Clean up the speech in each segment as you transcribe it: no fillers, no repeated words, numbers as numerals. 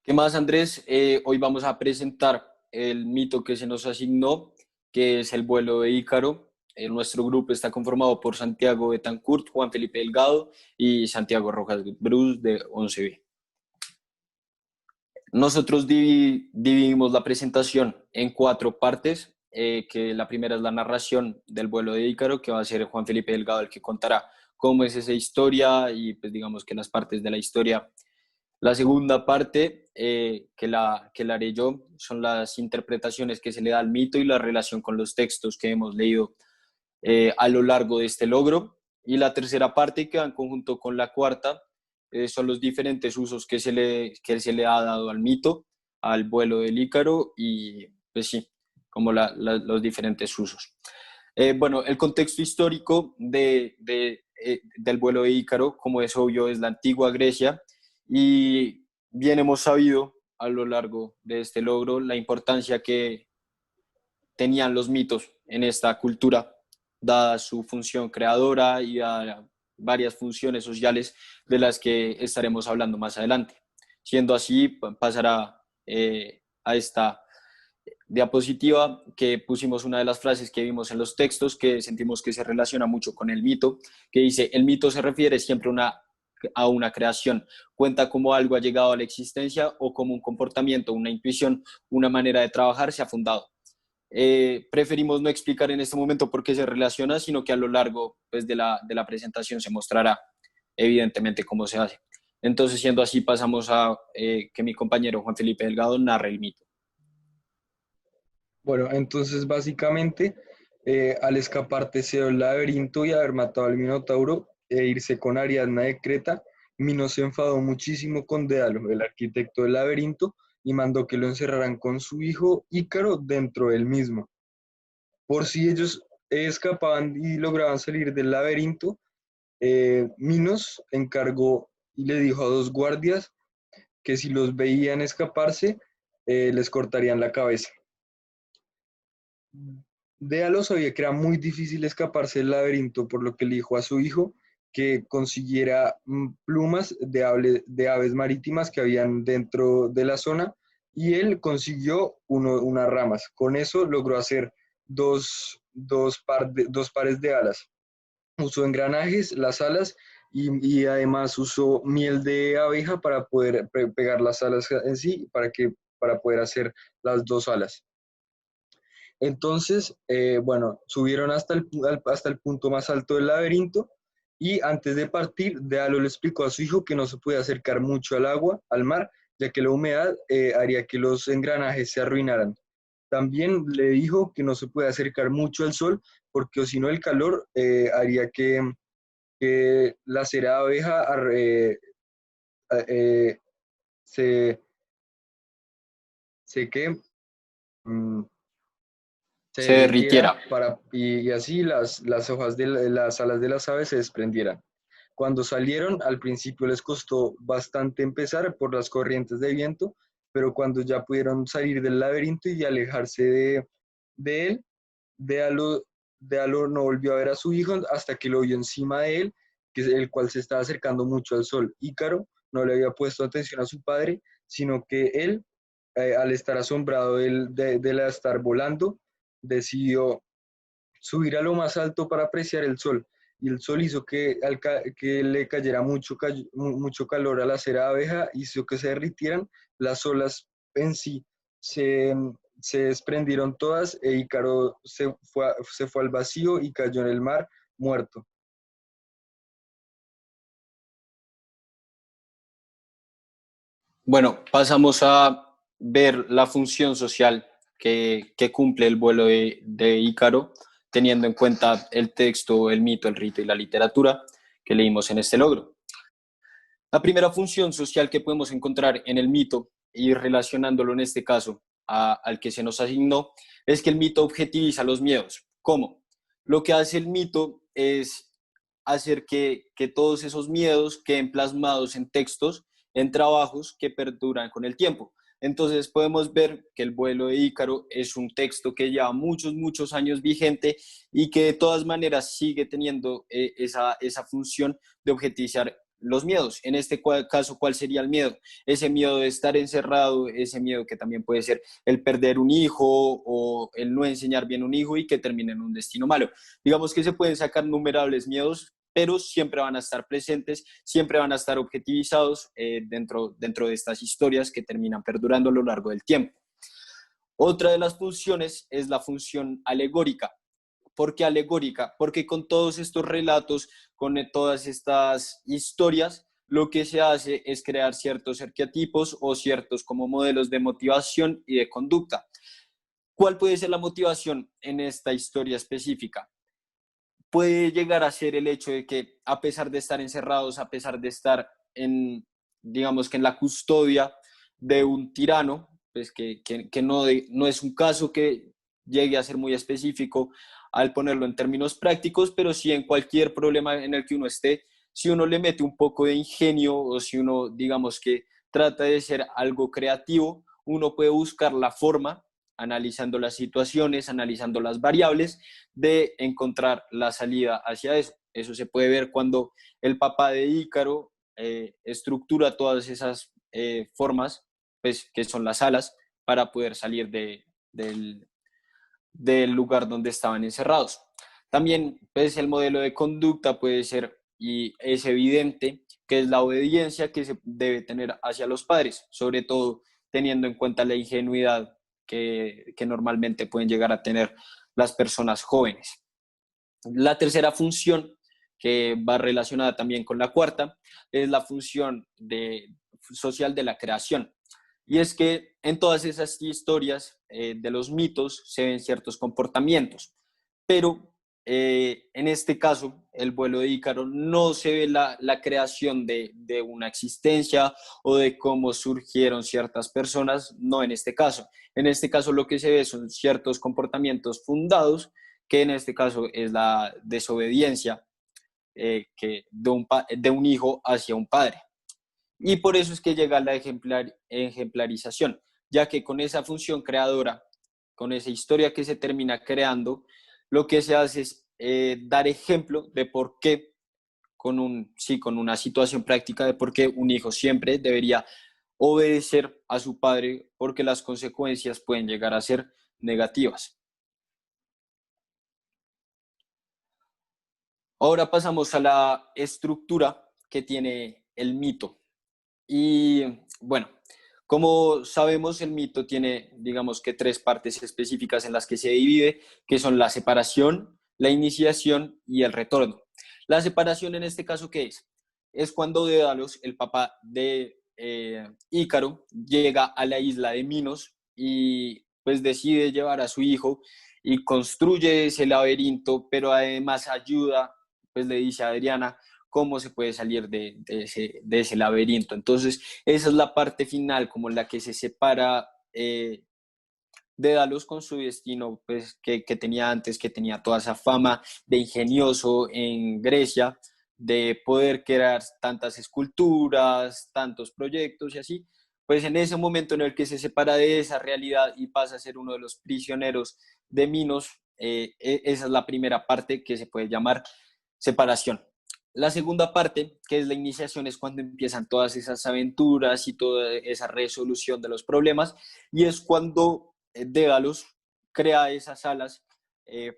¿Qué más, Andrés? Hoy vamos a presentar el mito que se nos asignó, que es el vuelo de Ícaro. Nuestro grupo está conformado por Santiago Betancourt, Juan Felipe Delgado y Santiago Rojas Bruce de 11B. Nosotros dividimos la presentación en cuatro partes, que la primera es la narración del vuelo de Ícaro, que va a ser Juan Felipe Delgado el que contará cómo es esa historia y pues digamos que las partes de la historia. La segunda parte, que la haré yo, son las interpretaciones que se le da al mito y la relación con los textos que hemos leído a lo largo de este logro. Y la tercera parte, que va en conjunto con la cuarta, son los diferentes usos que se le ha dado al mito, al vuelo del Ícaro y, pues sí, como los diferentes usos. Bueno, el contexto histórico del vuelo de Ícaro, como es obvio, es la antigua Grecia y bien hemos sabido a lo largo de este logro la importancia que tenían los mitos en esta cultura, dada su función creadora y a varias funciones sociales de las que estaremos hablando más adelante. Siendo así, pasará a esta diapositiva que pusimos una de las frases que vimos en los textos que sentimos que se relaciona mucho con el mito, que dice: el mito se refiere siempre a una creación, cuenta cómo algo ha llegado a la existencia o como un comportamiento, una intuición, una manera de trabajar se ha fundado. Preferimos no explicar en este momento por qué se relaciona, sino que a lo largo pues, de la presentación se mostrará evidentemente cómo se hace. Entonces, siendo así, pasamos a que mi compañero Juan Felipe Delgado narre el mito. Bueno, entonces básicamente al escapar Teseo del laberinto y haber matado al Minotauro e irse con Ariadna de Creta, Minos se enfadó muchísimo con Dédalo, el arquitecto del laberinto, y mandó que lo encerraran con su hijo Ícaro dentro del mismo. Por si ellos escapaban y lograban salir del laberinto, Minos encargó y le dijo a dos guardias que si los veían escaparse, les cortarían la cabeza. Déalo sabía que era muy difícil escaparse del laberinto, por lo que le dijo a su hijo que consiguiera plumas de aves marítimas que habían dentro de la zona y él consiguió unas ramas. Con eso logró hacer dos pares de alas. Usó engranajes, las alas y además usó miel de abeja para poder pegar las alas en sí, para poder hacer las dos alas. Entonces, bueno, subieron hasta el punto más alto del laberinto y antes de partir, Dealo le explicó a su hijo que no se puede acercar mucho al agua, al mar, ya que la humedad haría que los engranajes se arruinaran. También le dijo que no se puede acercar mucho al sol, porque si no el calor haría que la cera de abeja eh, se, se, que, mm, se Se derritiera derritiera. y así las hojas las alas de las aves se desprendieran. Cuando salieron, al principio les costó bastante empezar por las corrientes de viento, pero cuando ya pudieron salir del laberinto y alejarse de él, Déalo, Déalo no volvió a ver a su hijo hasta que lo vio encima de él, que es el cual se estaba acercando mucho al sol. Ícaro no le había puesto atención a su padre, sino que él, al estar asombrado de la estar volando, decidió subir a lo más alto para apreciar el sol. Y el sol hizo que le cayera mucho calor a la cera de abeja, hizo que se derritieran las olas en sí. Se, se desprendieron todas e Ícaro se fue al vacío y cayó en el mar muerto. Bueno, pasamos a ver la función social que cumple el vuelo de Ícaro, teniendo en cuenta el texto, el mito, el rito y la literatura que leímos en este logro. La primera función social que podemos encontrar en el mito y relacionándolo en este caso al que se nos asignó es que el mito objetiviza los miedos. ¿Cómo? Lo que hace el mito es hacer que todos esos miedos queden plasmados en textos, en trabajos que perduran con el tiempo. Entonces podemos ver que el vuelo de Ícaro es un texto que lleva muchos, muchos años vigente y que de todas maneras sigue teniendo esa función de objetivizar los miedos. En este caso, ¿cuál sería el miedo? Ese miedo de estar encerrado, ese miedo que también puede ser el perder un hijo o el no enseñar bien un hijo y que termine en un destino malo. Digamos que se pueden sacar numerables miedos, pero siempre van a estar presentes, siempre van a estar objetivizados dentro de estas historias que terminan perdurando a lo largo del tiempo. Otra de las funciones es la función alegórica. ¿Por qué alegórica? Porque con todos estos relatos, con todas estas historias, lo que se hace es crear ciertos arquetipos o ciertos como modelos de motivación y de conducta. ¿Cuál puede ser la motivación en esta historia específica? Puede llegar a ser el hecho de que a pesar de estar encerrados, a pesar de estar en, digamos que en la custodia de un tirano, pues que no es un caso que llegue a ser muy específico al ponerlo en términos prácticos, pero sí en cualquier problema en el que uno esté, si uno le mete un poco de ingenio o si uno, digamos que trata de ser algo creativo, uno puede buscar la forma, analizando las situaciones, analizando las variables, de encontrar la salida hacia eso. Eso se puede ver cuando el papá de Ícaro estructura todas esas formas, pues, que son las alas, para poder salir del lugar donde estaban encerrados. También, pues, el modelo de conducta puede ser, y es evidente, que es la obediencia que se debe tener hacia los padres, sobre todo teniendo en cuenta la ingenuidad que normalmente pueden llegar a tener las personas jóvenes. La tercera función, que va relacionada también con la cuarta, es la función social de la creación. Y es que en todas esas historias de los mitos se ven ciertos comportamientos, pero en este caso, el vuelo de Ícaro, no se ve la creación de una existencia o de cómo surgieron ciertas personas, no en este caso. En este caso lo que se ve son ciertos comportamientos fundados, que en este caso es la desobediencia de un hijo hacia un padre. Y por eso es que llega la ejemplarización, ya que con esa función creadora, con esa historia que se termina creando, lo que se hace es dar ejemplo de por qué, con una situación práctica, de por qué un hijo siempre debería obedecer a su padre, porque las consecuencias pueden llegar a ser negativas. Ahora pasamos a la estructura que tiene el mito. Y bueno, como sabemos, el mito tiene, digamos que tres partes específicas en las que se divide, que son la separación, la iniciación y el retorno. La separación en este caso, ¿qué es? Es cuando Dédalos, el papá de Ícaro, llega a la isla de Minos y pues decide llevar a su hijo y construye ese laberinto, pero además ayuda, pues le dice a Adriana cómo se puede salir de ese laberinto. Entonces, esa es la parte final, como la que se separa Dédalos con su destino, pues, que tenía antes, que tenía toda esa fama de ingenioso en Grecia, de poder crear tantas esculturas, tantos proyectos y así. Pues en ese momento en el que se separa de esa realidad y pasa a ser uno de los prisioneros de Minos, esa es la primera parte que se puede llamar separación. La segunda parte, que es la iniciación, es cuando empiezan todas esas aventuras y toda esa resolución de los problemas, y es cuando Dédalus crea esas alas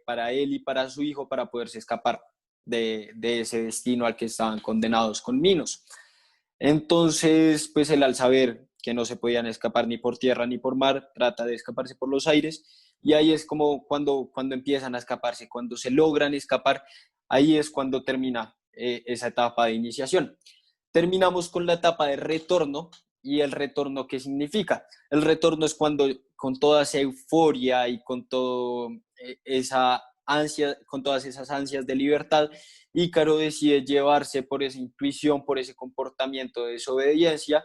para él y para su hijo para poderse escapar de ese destino al que estaban condenados con Minos. Entonces, pues él al saber que no se podían escapar ni por tierra ni por mar, trata de escaparse por los aires y ahí es como cuando empiezan a escaparse, cuando se logran escapar, ahí es cuando termina esa etapa de iniciación. Terminamos con la etapa de retorno. ¿Y el retorno qué significa? El retorno es cuando con toda esa euforia y con todo esa ansia, con todas esas ansias de libertad, Ícaro decide llevarse por esa intuición, por ese comportamiento de desobediencia,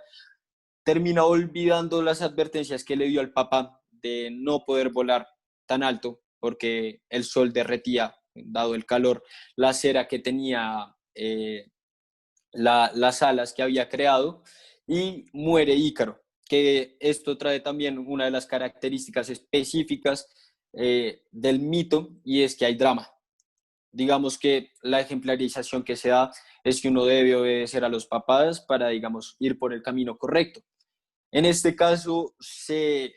termina olvidando las advertencias que le dio al papá de no poder volar tan alto porque el sol derretía, dado el calor, la cera que tenía las alas que había creado y muere Ícaro, que esto trae también una de las características específicas del mito y es que hay drama. digamos que la ejemplarización que se da es que uno debe obedecer a los papás para, digamos, ir por el camino correcto. En este caso se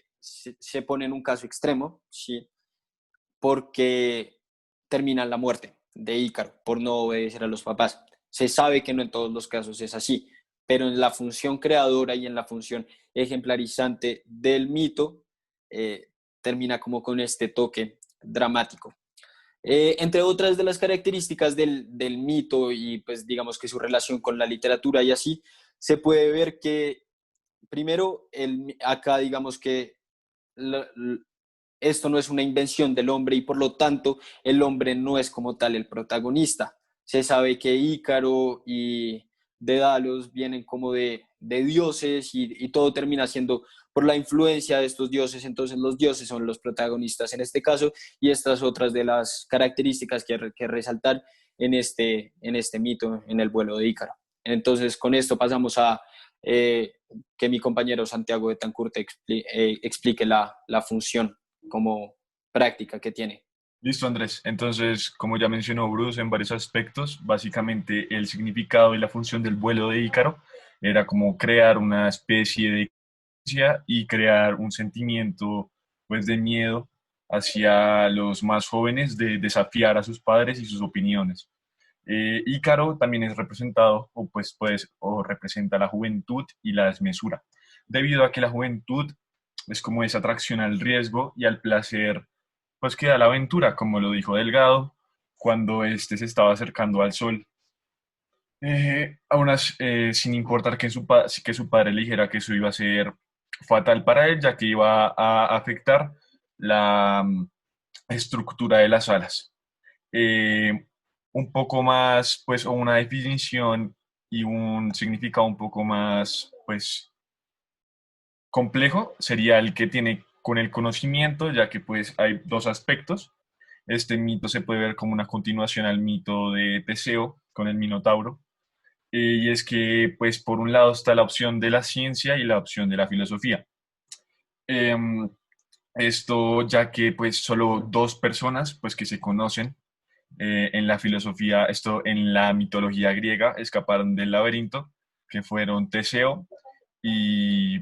pone en un caso extremo, ¿sí? Porque termina la muerte de Ícaro por no obedecer a los papás. Se sabe que no en todos los casos es así, pero en la función creadora y en la función ejemplarizante del mito, termina como con este toque dramático. Entre otras de las características del mito y pues digamos que su relación con la literatura y así, se puede ver que primero acá digamos que la, esto no es una invención del hombre y por lo tanto el hombre no es como tal el protagonista. Se sabe que Ícaro y Dédalos vienen como de dioses y todo termina siendo por la influencia de estos dioses, entonces los dioses son los protagonistas en este caso y estas otras de las características que resaltar en este mito, en el vuelo de Ícaro. Entonces con esto pasamos a que mi compañero Santiago de Betancourt explique la función como práctica que tiene. Listo, Andrés. Entonces, como ya mencionó Bruce en varios aspectos, básicamente el significado y la función del vuelo de Ícaro era como crear una especie de conciencia y crear un sentimiento pues de miedo hacia los más jóvenes de desafiar a sus padres y sus opiniones. Ícaro también es representado o representa la juventud y la desmesura, debido a que la juventud es como esa atracción al riesgo y al placer pues que da la aventura, como lo dijo Delgado, cuando éste se estaba acercando al sol. Sin importar que su padre le dijera que eso iba a ser fatal para él, ya que iba a afectar la estructura de las alas. Eh, un poco más, pues, o una definición y un significado un poco más, pues, complejo sería el que tiene con el conocimiento, ya que pues hay dos aspectos. Este mito se puede ver como una continuación al mito de Teseo con el Minotauro. Y es que pues por un lado está la opción de la ciencia y la opción de la filosofía. Em, Esto ya que pues solo dos personas pues que se conocen en la filosofía, esto en la mitología griega, escaparon del laberinto, que fueron Teseo y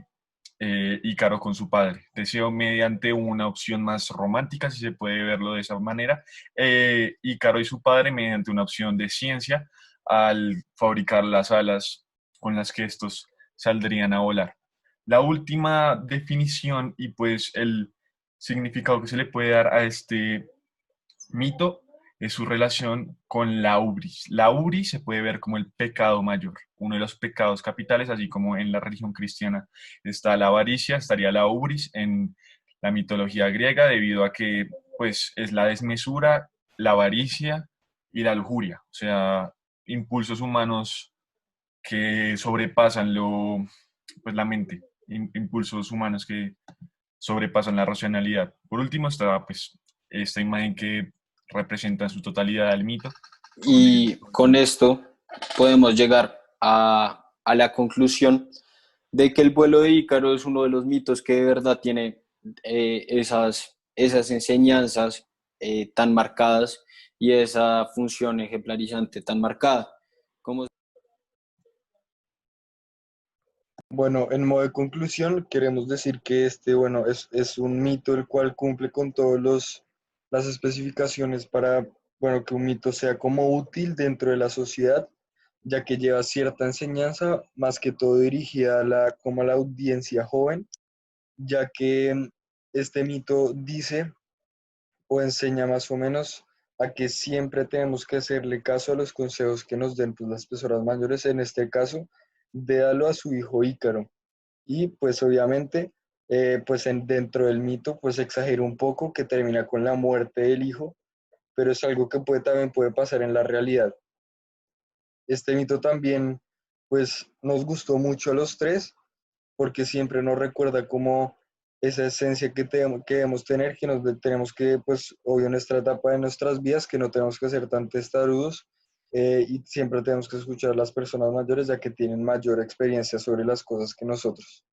Ícaro con su padre. Teseo mediante una opción más romántica, si se puede verlo de esa manera, Ícaro y su padre mediante una opción de ciencia al fabricar las alas con las que estos saldrían a volar. La última definición y pues el significado que se le puede dar a este mito es su relación con la ubris. La ubris se puede ver como el pecado mayor, uno de los pecados capitales, así como en la religión cristiana está la avaricia, estaría la ubris en la mitología griega, debido a que pues es la desmesura, la avaricia y la lujuria, o sea, impulsos humanos que sobrepasan pues, la mente, impulsos humanos que sobrepasan la racionalidad. Por último está pues esta imagen que representa en su totalidad al mito. Y con esto podemos llegar a la conclusión de que el vuelo de Ícaro es uno de los mitos que de verdad tiene esas enseñanzas tan marcadas y esa función ejemplarizante tan marcada. Como Bueno, en modo de conclusión, queremos decir que bueno, es un mito el cual cumple con todas las especificaciones para, bueno, que un mito sea como útil dentro de la sociedad, ya que lleva cierta enseñanza, más que todo dirigida como a la audiencia joven, ya que este mito dice o enseña más o menos a que siempre tenemos que hacerle caso a los consejos que nos den pues, las personas mayores, en este caso, dédalo a su hijo Ícaro. Y pues obviamente, pues dentro del mito, pues exagera un poco que termina con la muerte del hijo, pero es algo que también puede pasar en la realidad. Este mito también, pues nos gustó mucho a los tres, porque siempre nos recuerda como esa esencia que debemos tener, que nos tenemos que, pues, obvio, en nuestra etapa de nuestras vidas, que no tenemos que ser tan testarudos y siempre tenemos que escuchar a las personas mayores, ya que tienen mayor experiencia sobre las cosas que nosotros.